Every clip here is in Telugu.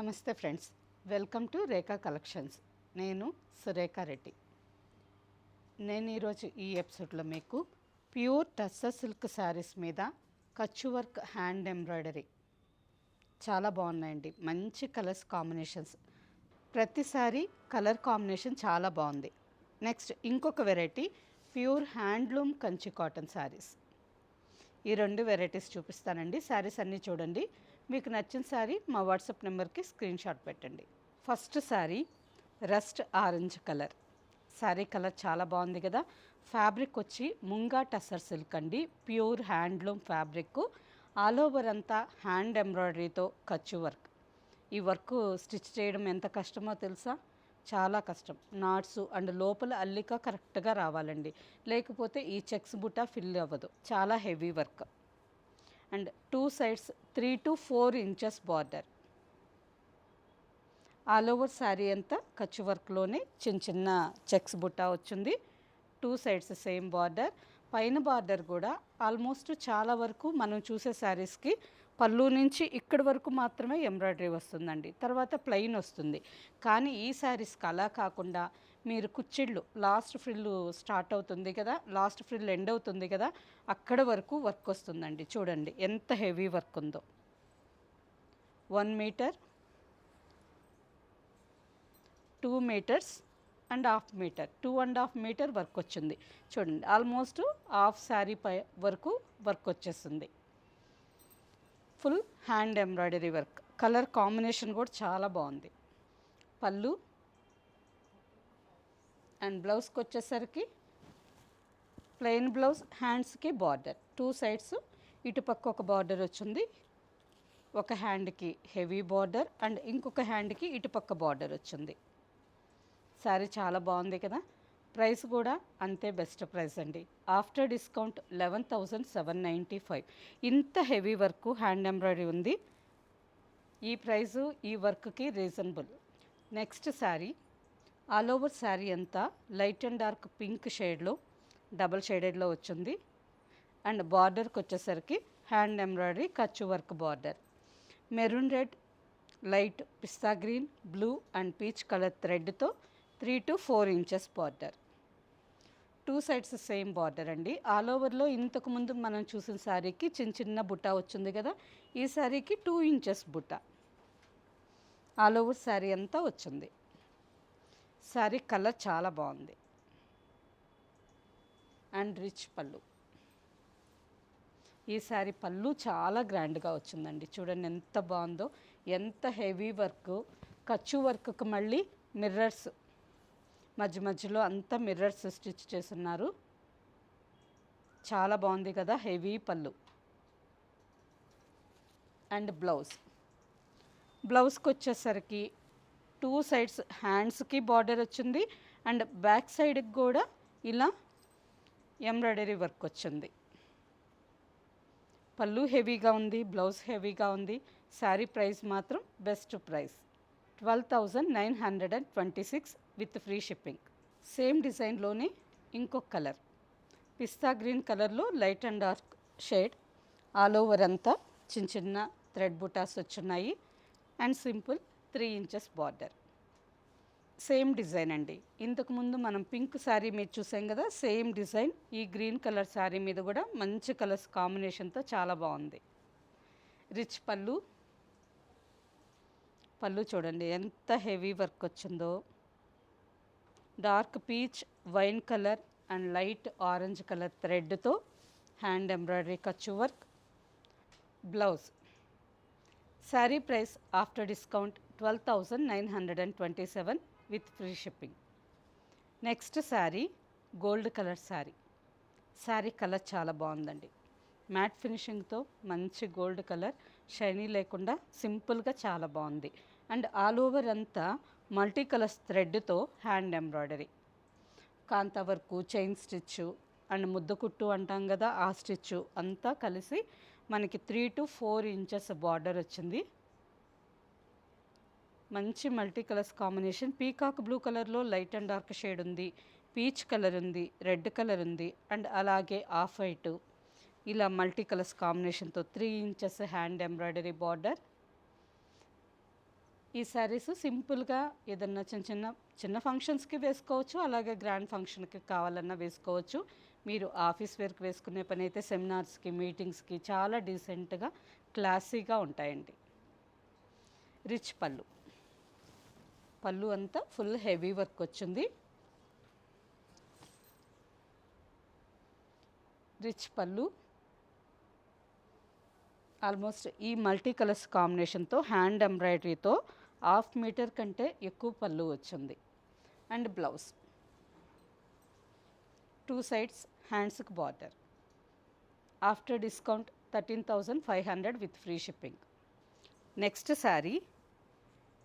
నమస్తే friends, welcome to Rekha collections. నేను సురేఖ రెడ్డి. నేను ఈరోజు ఈ ఎపిసోడ్లో మీకు ప్యూర్ టస్సర్ సిల్క్ శారీస్ మీద కచ్చు వర్క్ హ్యాండ్ ఎంబ్రాయిడరీ చాలా బాగున్నాయండి. మంచి కలర్స్ కాంబినేషన్స్, ప్రతిసారి కలర్ కాంబినేషన్ చాలా బాగుంది. నెక్స్ట్ ఇంకొక variety pure handloom Kanchi cotton saris. ఈ రెండు వెరైటీస్ చూపిస్తానండి. శారీస్ అన్నీ చూడండి. మీకు నచ్చిన శారీ మా వాట్సాప్ నెంబర్కి స్క్రీన్ షాట్ పెట్టండి. First sari rust orange colour. Sari colour చాలా బాగుంది కదా. ఫ్యాబ్రిక్ వచ్చి ముంగా టస్సర్ సిల్క్ అండి. Pure handloom fabric, all over అంతా హ్యాండ్ ఎంబ్రాయిడరీతో కచ్చు వర్క్. ఈ వర్క్ స్టిచ్ చేయడం ఎంత కష్టమో తెలుసా? చాలా కష్టం. నాట్స్ అండ్ లోపల అల్లిక కరెక్ట్గా రావాలండి, లేకపోతే ఈ చెక్స్ బుట్ట ఫిల్ అవ్వదు. చాలా heavy work and two sides 3 to 4 inches border. All over sari అంతా కచ్చు వర్క్లోనే చిన్న చిన్న చెక్స్ బుట్ట వచ్చింది. Two sides same border. పైన బార్డర్ కూడా ఆల్మోస్ట్ చాలా వరకు మనం చూసే శారీస్కి పళ్ళు నుంచి ఇక్కడి వరకు మాత్రమే ఎంబ్రాయిడరీ వస్తుందండి, తర్వాత ప్లెయిన్ వస్తుంది. కానీ ఈ శారీస్కి అలా కాకుండా మీరు కుచ్చిళ్ళు లాస్ట్ ఫ్రిల్ స్టార్ట్ అవుతుంది కదా, లాస్ట్ ఫ్రిల్ ఎండ్ అవుతుంది కదా, అక్కడ వరకు వర్క్ వస్తుందండి. చూడండి ఎంత హెవీ వర్క్ ఉందో. 1 metre, 2 metres and half metre, 2.5 metre work వచ్చింది. చూడండి ఆల్మోస్ట్ హాఫ్ శారీ పై వరకు వర్క్ వచ్చేస్తుంది. Full hand embroidery work. Colour combination కూడా చాలా బాగుంది. పళ్ళు అండ్ బ్లౌజ్కి వచ్చేసరికి ప్లెయిన్ బ్లౌజ్, హ్యాండ్స్కి బార్డర్, టూ సైడ్స్ ఇటుపక్క ఒక బార్డర్ వచ్చింది. ఒక హ్యాండ్కి హెవీ బార్డర్ అండ్ ఇంకొక హ్యాండ్కి ఇటుపక్క బార్డర్ వచ్చింది. శారీ చాలా బాగుంది కదా. ప్రైస్ కూడా అంతే బెస్ట్ ప్రైస్ అండి. After discount 11,795. ఇంత హెవీ వర్క్ హ్యాండ్ ఎంబ్రాయిడరీ ఉంది. ఈ ప్రైజు ఈ వర్క్కి reasonable. Next sari all over sari అంతా లైట్ అండ్ డార్క్ పింక్ షేడ్లో డబల్ షేడెడ్లో వచ్చింది. అండ్ బార్డర్కి వచ్చేసరికి hand embroidery Kutch work border. Maroon red, light pista green, blue and peach colour థ్రెడ్తో 3 to 4 inches border. Two sides same border అండి. ఆల్ ఓవర్లో ఇంతకుముందు మనం చూసిన శారీకి చిన్న చిన్న బుట్ట వచ్చింది కదా, ఈ శారీకి 2 ఇంచెస్ బుట్ట ఆల్ ఓవర్ శారీ అంతా వచ్చింది. శారీ కలర్ చాలా బాగుంది అండ్ రిచ్ పళ్ళు. ఈ శారీ పళ్ళు చాలా గ్రాండ్గా వచ్చిందండి. చూడండి ఎంత బాగుందో, ఎంత హెవీ వర్క్. కచ్చు వర్క్కి మళ్ళీ మిర్రర్స్, మధ్య మధ్యలో అంతా మిర్రర్స్ స్టిచ్ చేస్తున్నారు. చాలా బాగుంది కదా. హెవీ పళ్ళు అండ్ బ్లౌజ్కి వచ్చేసరికి టూ సైడ్స్ హ్యాండ్స్కి బార్డర్ వచ్చింది అండ్ బ్యాక్ సైడ్కి కూడా ఇలా ఎంబ్రాయిడరీ వర్క్ వచ్చింది. పళ్ళు హెవీగా ఉంది, బ్లౌజ్ హెవీగా ఉంది. శారీ ప్రైస్ మాత్రం best price 12,926 with free shipping. Same డిజైన్లోనే ఇంకొక కలర్ పిస్తా గ్రీన్ కలర్లో light and dark shade. All over అంతా చిన్న చిన్న థ్రెడ్ బుటాస్ వచ్చున్నాయి and simple 3 inches border. Same design అండి. ఇంతకుముందు మనం పింక్ శారీ మీద చూసాం కదా, సేమ్ డిజైన్ ఈ గ్రీన్ కలర్ శారీ మీద కూడా మంచి కలర్స్ కాంబినేషన్తో చాలా బాగుంది. రిచ్ పళ్ళు చూడండి ఎంత హెవీ వర్క్ వచ్చిందో. Dark peach, wine colour and light orange colour థ్రెడ్తో hand embroidery Kutch work. Blouse. Sari price after discount 12,927 with free shipping. Next sari gold colour sari. Sari colour చాలా బాగుందండి. మ్యాట్ ఫినిషింగ్తో మంచి గోల్డ్ కలర్, షైనీ లేకుండా సింపుల్గా చాలా బాగుంది. అండ్ ఆల్ ఓవర్ అంతా మల్టీ కలర్స్ థ్రెడ్తో hand embroidery, kantha work, chain stitch and ముద్ద కుట్టు అంటాం కదా, ఆ స్టిచ్చు అంతా కలిసి మనకి 3 to 4 ఇంచెస్ బార్డర్ వచ్చింది. మంచి multi colours combination. Peacock blue కలర్లో లైట్ అండ్ డార్క్ షేడ్ ఉంది, పీచ్ కలర్ ఉంది, రెడ్ కలర్ ఉంది అండ్ అలాగే ఆఫ్ వైట్. ఇలా మల్టీ కలర్స్ కాంబినేషన్తో 3 ఇంచెస్ హ్యాండ్ ఎంబ్రాయిడరీ బార్డర్. ఈ శారీస్ సింపుల్గా ఏదన్నా చిన్న చిన్న చిన్న ఫంక్షన్స్కి వేసుకోవచ్చు, అలాగే గ్రాండ్ ఫంక్షన్కి కావాలన్నా వేసుకోవచ్చు. మీరు ఆఫీస్ వేర్కి వేసుకునే పని అయితే సెమినార్స్కి, మీటింగ్స్కి చాలా డీసెంట్గా క్లాసీగా ఉంటాయండి. రిచ్ పళ్ళు, పళ్ళు అంతా ఫుల్ హెవీ వర్క్ వచ్చింది. రిచ్ పళ్ళు, ఆల్మోస్ట్ ఈ మల్టీ కలర్స్ కాంబినేషన్తో హ్యాండ్ ఎంబ్రాయిడరీతో 1/2 మీటర్ కంటే ఎక్కువ పళ్ళు వచ్చింది. అండ్ బ్లౌజ్ 2 సైడ్స్ హ్యాండ్స్కి border. After discount 13,500 with free shipping. Next sari,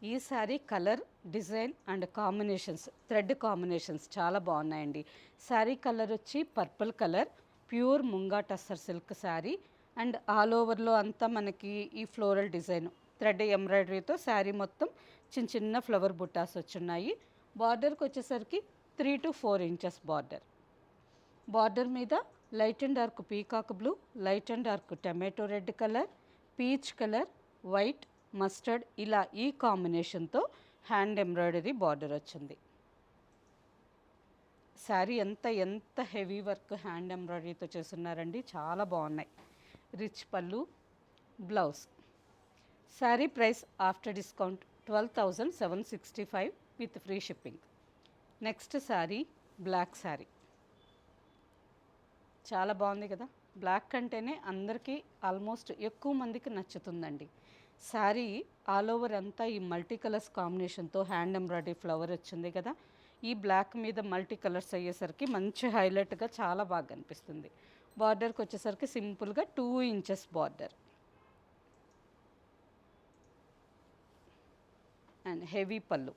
ఈ sari colour, design and combinations, thread combinations చాలా బాగున్నాయండి. శారీ కలర్ వచ్చి purple colour, pure munga tussar silk sari. And all ఓవర్లో అంతా మనకి ఈ ఫ్లోరల్ డిజైన్ థ్రెడ్ ఎంబ్రాయిడరీతో శారీ మొత్తం చిన్న చిన్న ఫ్లవర్ బుట్టాస్ వచ్చున్నాయి. బార్డర్కి వచ్చేసరికి 3 to 4 ఇంచెస్ బార్డర్. బార్డర్ మీద light and dark peacock blue, light and dark tomato red colour, peach colour, white, mustard ఇలా ఈ కాంబినేషన్తో హ్యాండ్ ఎంబ్రాయిడరీ బార్డర్ వచ్చింది. శారీ ఎంత హెవీ వర్క్ హ్యాండ్ ఎంబ్రాయిడరీతో చేస్తున్నారండి, చాలా బాగున్నాయి. రిచ్ పళ్ళు, blouse. Sari price after discount 12,765 with free shipping. Next sari black sari, చాలా బాగుంది కదా. బ్లాక్ అంటేనే అందరికీ ఆల్మోస్ట్ ఎక్కువ మందికి నచ్చుతుందండి. శారీ ఆల్ ఓవర్ అంతా ఈ మల్టీ కలర్స్ కాంబినేషన్తో హ్యాండ్ ఎంబ్రాయిడరీ ఫ్లవర్ వచ్చింది కదా. ఈ బ్లాక్ మీద మల్టీ కలర్స్ అయ్యేసరికి మంచి హైలైట్గా చాలా బాగా అనిపిస్తుంది. బార్డర్కి వచ్చేసరికి సింపుల్గా 2 ఇంచెస్ బార్డర్. అండ్ హెవీ పళ్ళు,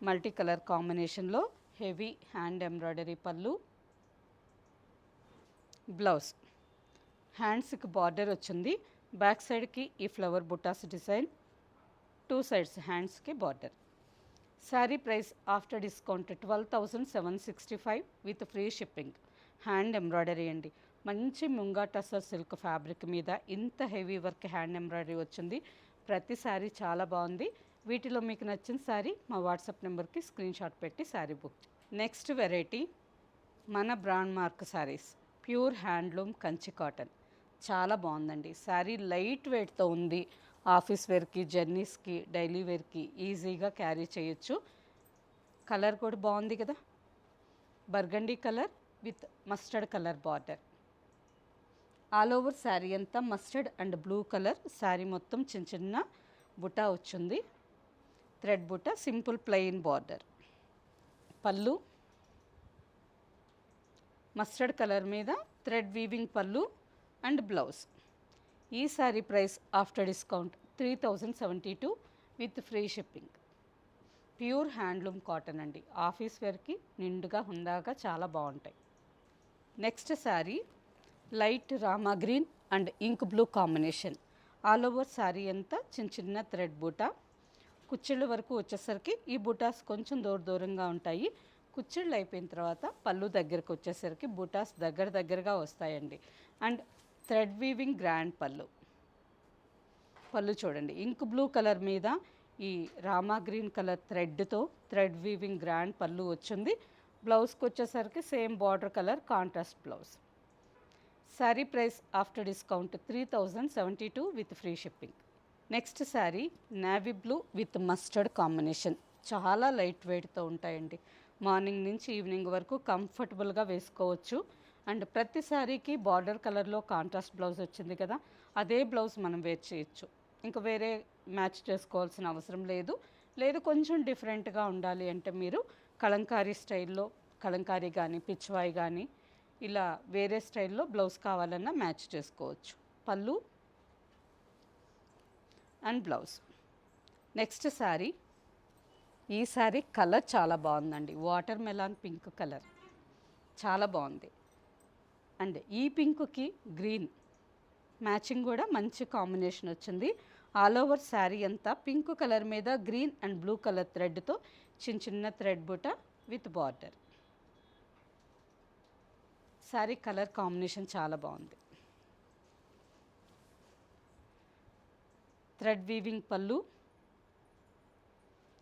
మల్టీ కలర్ కాంబినేషన్లో హెవీ హ్యాండ్ ఎంబ్రాయిడరీ పళ్ళు. బ్లౌజ్ హ్యాండ్స్కి బార్డర్ వచ్చింది, బ్యాక్ సైడ్కి ఈ ఫ్లవర్ బుటాస్ డిజైన్, 2 సైడ్స్ హ్యాండ్స్కి border. Sari price after discount 12,765 with free shipping. Hand embroidery అండి, మంచి ముంగా టసర్ సిల్క్ ఫ్యాబ్రిక్ మీద ఇంత హెవీ వర్క్ హ్యాండ్ ఎంబ్రాయిడరీ వచ్చింది. ప్రతి శారీ చాలా బాగుంది. వీటిలో మీకు నచ్చిన శారీ మా వాట్సాప్ నెంబర్కి స్క్రీన్ షాట్ పెట్టి శారీ బుక్. నెక్స్ట్ వెరైటీ మన brand mark saris, pure handloom Kanchi cotton. చాలా బాగుందండి. శారీ లైట్ వెయిట్తో ఉంది. ఆఫీస్ వేర్కి, జర్నీస్కి, డైలీ వేర్కి ఈజీగా క్యారీ చేయొచ్చు. కలర్ కూడా బాగుంది కదా, burgundy colour with mustard colour border. All over sari అంతా mustard and blue colour. Sari మొత్తం చిన్న చిన్న బుటా వచ్చింది, thread buta, simple plain border. Pallu mustard colour మీద thread weaving pallu and blouse. ఈ sari price after discount 3,072 with free shipping. Pure handloom cotton అండి, ఆఫీస్ వేర్కి నిండుగా హుందాగా చాలా బాగుంటాయి. Next sari light rama green and ink blue combination. All over sari అంతా చిన్న చిన్న థ్రెడ్ బూటా. కుచ్చిళ్ళ వరకు వచ్చేసరికి ఈ బూటాస్ కొంచెం దూరంగా ఉంటాయి. కుచ్చిళ్ళు అయిపోయిన తర్వాత పళ్ళు దగ్గరకు వచ్చేసరికి బూటాస్ దగ్గరగా వస్తాయండి. అండ్ థ్రెడ్ వీవింగ్ గ్రాండ్ పళ్ళు. పళ్ళు చూడండి, ఇంక్ బ్లూ కలర్ మీద ఈ రామా గ్రీన్ కలర్ థ్రెడ్తో థ్రెడ్ వీవింగ్ గ్రాండ్ పళ్ళు వచ్చింది. బ్లౌజ్కి వచ్చేసరికి same border colour contrast blouse. Sari price after discount 3,072 with free shipping. Next sari navy blue with mustard combination. చాలా లైట్ వెయిట్తో ఉంటాయండి. మార్నింగ్ నుంచి ఈవినింగ్ వరకు కంఫర్టబుల్గా వేసుకోవచ్చు. అండ్ ప్రతి శారీకి బార్డర్ కలర్లో కాంట్రాస్ట్ బ్లౌజ్ వచ్చింది కదా, అదే బ్లౌజ్ మనం వేర్ చేయొచ్చు. ఇంకా వేరే మ్యాచ్ చేసుకోవాల్సిన అవసరం లేదు కొంచెం డిఫరెంట్గా ఉండాలి అంటే మీరు కలంకారీ స్టైల్లో, కలంకారీ కానీ పిచ్వాయి కానీ ఇలా వేరే స్టైల్లో బ్లౌజ్ కావాలన్నా మ్యాచ్ చేసుకోవచ్చు. పళ్ళు అండ్ బ్లౌజ్. నెక్స్ట్ శారీ, ఈ శారీ కలర్ చాలా బాగుందండి, వాటర్ మెలాన్ పింక్ కలర్ చాలా బాగుంది. అండ్ ఈ పింక్కి గ్రీన్ మ్యాచింగ్ కూడా మంచి కాంబినేషన్ వచ్చింది. ఆల్ ఓవర్ శారీ అంతా పింక్ కలర్ మీద గ్రీన్ అండ్ బ్లూ కలర్ థ్రెడ్తో చిన్న చిన్న thread buta with border. Sari colour combination చాలా బాగుంది. Thread weaving pallu,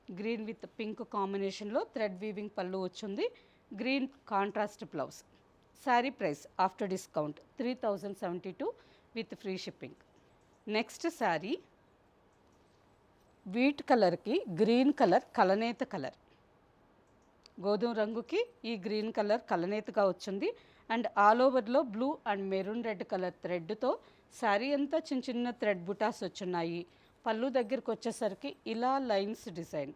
green with pink కాంబినేషన్లో థ్రెడ్ వీవింగ్ పళ్ళు వచ్చింది. Green contrast blouse. Sari price after discount 3072 with free shipping. Next sari wheat కలర్కి గ్రీన్ కలర్ కలనేత కలర్, గోధుమ రంగుకి ఈ గ్రీన్ కలర్ కలనేతగా వచ్చింది. అండ్ ఆల్ ఓవర్లో blue and maroon red colour థ్రెడ్తో శారీ అంతా చిన్న చిన్న థ్రెడ్ బుటాస్ వచ్చున్నాయి. పళ్ళు దగ్గరికి వచ్చేసరికి ఇలా లైన్స్ డిజైన్,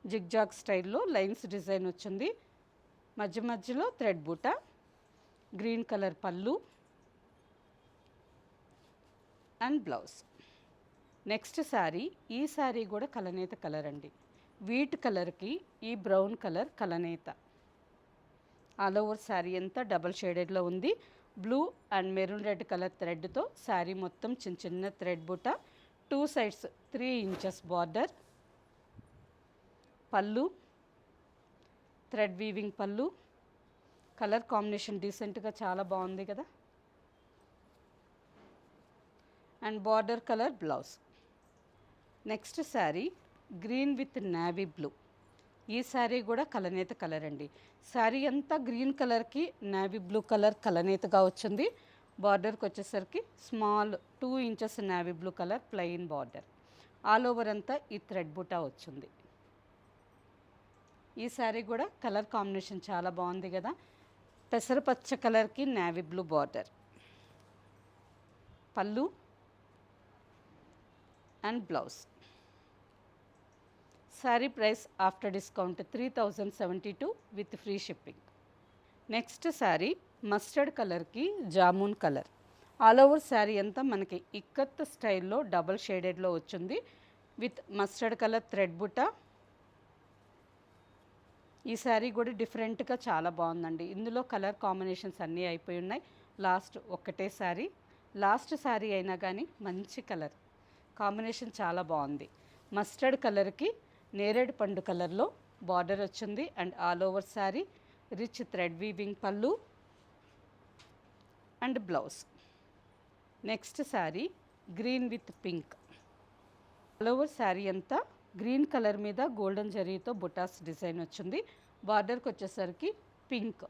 జిగ్జాగ్ స్టైల్లో లైన్స్ డిజైన్ వచ్చింది. మధ్య మధ్యలో thread buta, green colour pallu and blouse. Next sari, ఈ శారీ కూడా కలనేత కలర్ అండి. వీట్ కలర్కి ఈ బ్రౌన్ కలర్ కలనేత. ఆల్ ఓవర్ శారీ అంతా డబల్ షేడెడ్లో ఉంది. Blue and maroon red colour థ్రెడ్తో శారీ మొత్తం చిన్న చిన్న థ్రెడ్ బుట్ట, 2 sides 3 inches బార్డర్, పళ్ళు థ్రెడ్ వీవింగ్ పళ్ళు. కలర్ కాంబినేషన్ డీసెంట్గా చాలా బాగుంది కదా. And border colour blouse. Next sari green with navy blue. ఈ శారీ కూడా కలనేత కలర్ అండి. శారీ అంతా గ్రీన్ కలర్కి నేవీ బ్లూ కలర్ కలనేతగా వచ్చింది. బార్డర్కి వచ్చేసరికి small 2 inches navy blue colour plain border. All over అంతా ఈ థ్రెడ్ బుటా వచ్చింది. ఈ శారీ కూడా కలర్ కాంబినేషన్ చాలా బాగుంది కదా. పెసరపచ్చ కలర్కి navy blue border, pallu and blouse. Sari price after discount 3072 with free shipping. Next sari mustard కలర్కి jamun colour. All over sari అంతా మనకి ఇక్కత్ స్టైల్లో డబల్ షేడెడ్లో వచ్చింది with mustard colour thread buta. ఈ శారీ కూడా డిఫరెంట్గా చాలా బాగుందండి. ఇందులో కలర్ కాంబినేషన్స్ అన్నీ అయిపోయి ఉన్నాయి. లాస్ట్ ఒక్కటే శారీ, లాస్ట్ శారీ అయినా కానీ మంచి కలర్ కాంబినేషన్ చాలా బాగుంది. మస్టర్డ్ కలర్కి నేరేడు పండు కలర్లో బార్డర్ వచ్చింది. And all over sari rich thread weaving pallu and blouse. Next sari green with pink. All over sari అంతా గ్రీన్ కలర్ మీద గోల్డెన్ జరీతో బుటాస్ డిజైన్ వచ్చింది. బార్డర్కి వచ్చేసరికి పింక్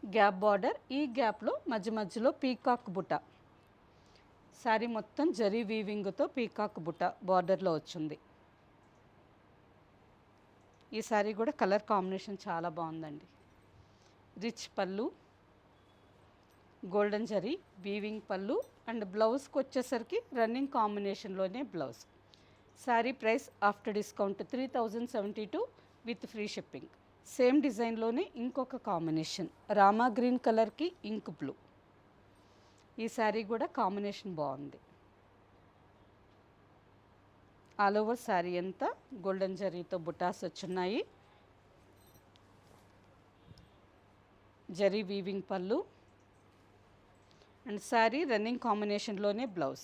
గ్యాప్ బార్డర్. ఈ గ్యాప్లో మధ్య మధ్యలో పీకాక్ బుట్ట. శారీ మొత్తం జరీ వీవింగ్తో పీకాక్ బుట్ట బార్డర్లో వచ్చింది. ఈ శారీ కూడా కలర్ కాంబినేషన్ చాలా బాగుందండి. Rich pallu, golden zari weaving pallu and బ్లౌజ్కి వచ్చేసరికి రన్నింగ్ కాంబినేషన్లోనే blouse. Sari price after discount 3072 with free shipping. Same డిజైన్లోనే ఇంకొక కాంబినేషన్ రామా గ్రీన్ కలర్కి ఇంక్ బ్లూ. ఈ శారీ కూడా కాంబినేషన్ బాగుంది. ఆల్ ఓవర్ శారీ అంతా గోల్డెన్ జరీతో బుటాస్ వచ్చున్నాయి. Zari weaving pallu and sari running కాంబినేషన్లోనే blouse.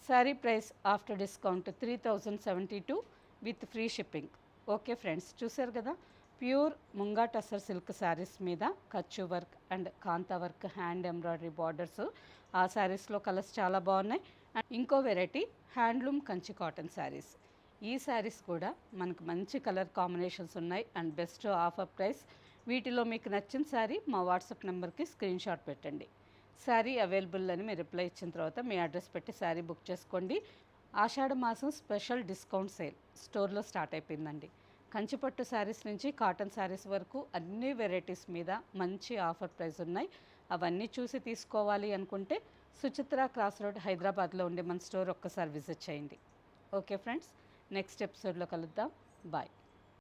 Sari price after discount 3072 with free shipping. Okay friends, చూసారు కదా pure munga tussar silk saris మీద Kutch work and kantha work hand embroidery borders. ఆ శారీస్లో కలర్స్ చాలా బాగున్నాయి. అండ్ ఇంకో variety handloom Kanchi cotton saris. ఈ శారీస్ కూడా మనకు మంచి కలర్ కాంబినేషన్స్ ఉన్నాయి అండ్ బెస్ట్ ఆఫర్ ప్రైస్. వీటిలో మీకు నచ్చిన శారీ మా వాట్సాప్ నెంబర్కి స్క్రీన్ షాట్ పెట్టండి. శారీ అవైలబుల్ అని మీరు రిప్లై ఇచ్చిన తర్వాత మీ అడ్రస్ పెట్టి శారీ బుక్ చేసుకోండి. ఆషాఢ మాసం స్పెషల్ డిస్కౌంట్ సేల్ స్టోర్లో స్టార్ట్ అయిపోయిందండి. కంచిపట్టు శారీస్ నుంచి కాటన్ శారీస్ వరకు అన్ని వెరైటీస్ మీద మంచి ఆఫర్ ప్రైస్ ఉన్నాయి. అవన్నీ చూసి తీసుకోవాలి అనుకుంటే సుచిత్ర క్రాస్ రోడ్ హైదరాబాద్లో ఉండే మన స్టోర్ ఒక్కసారి విజిట్ చేయండి. ఓకే ఫ్రెండ్స్, నెక్స్ట్ ఎపిసోడ్లో కలుద్దాం. బాయ్.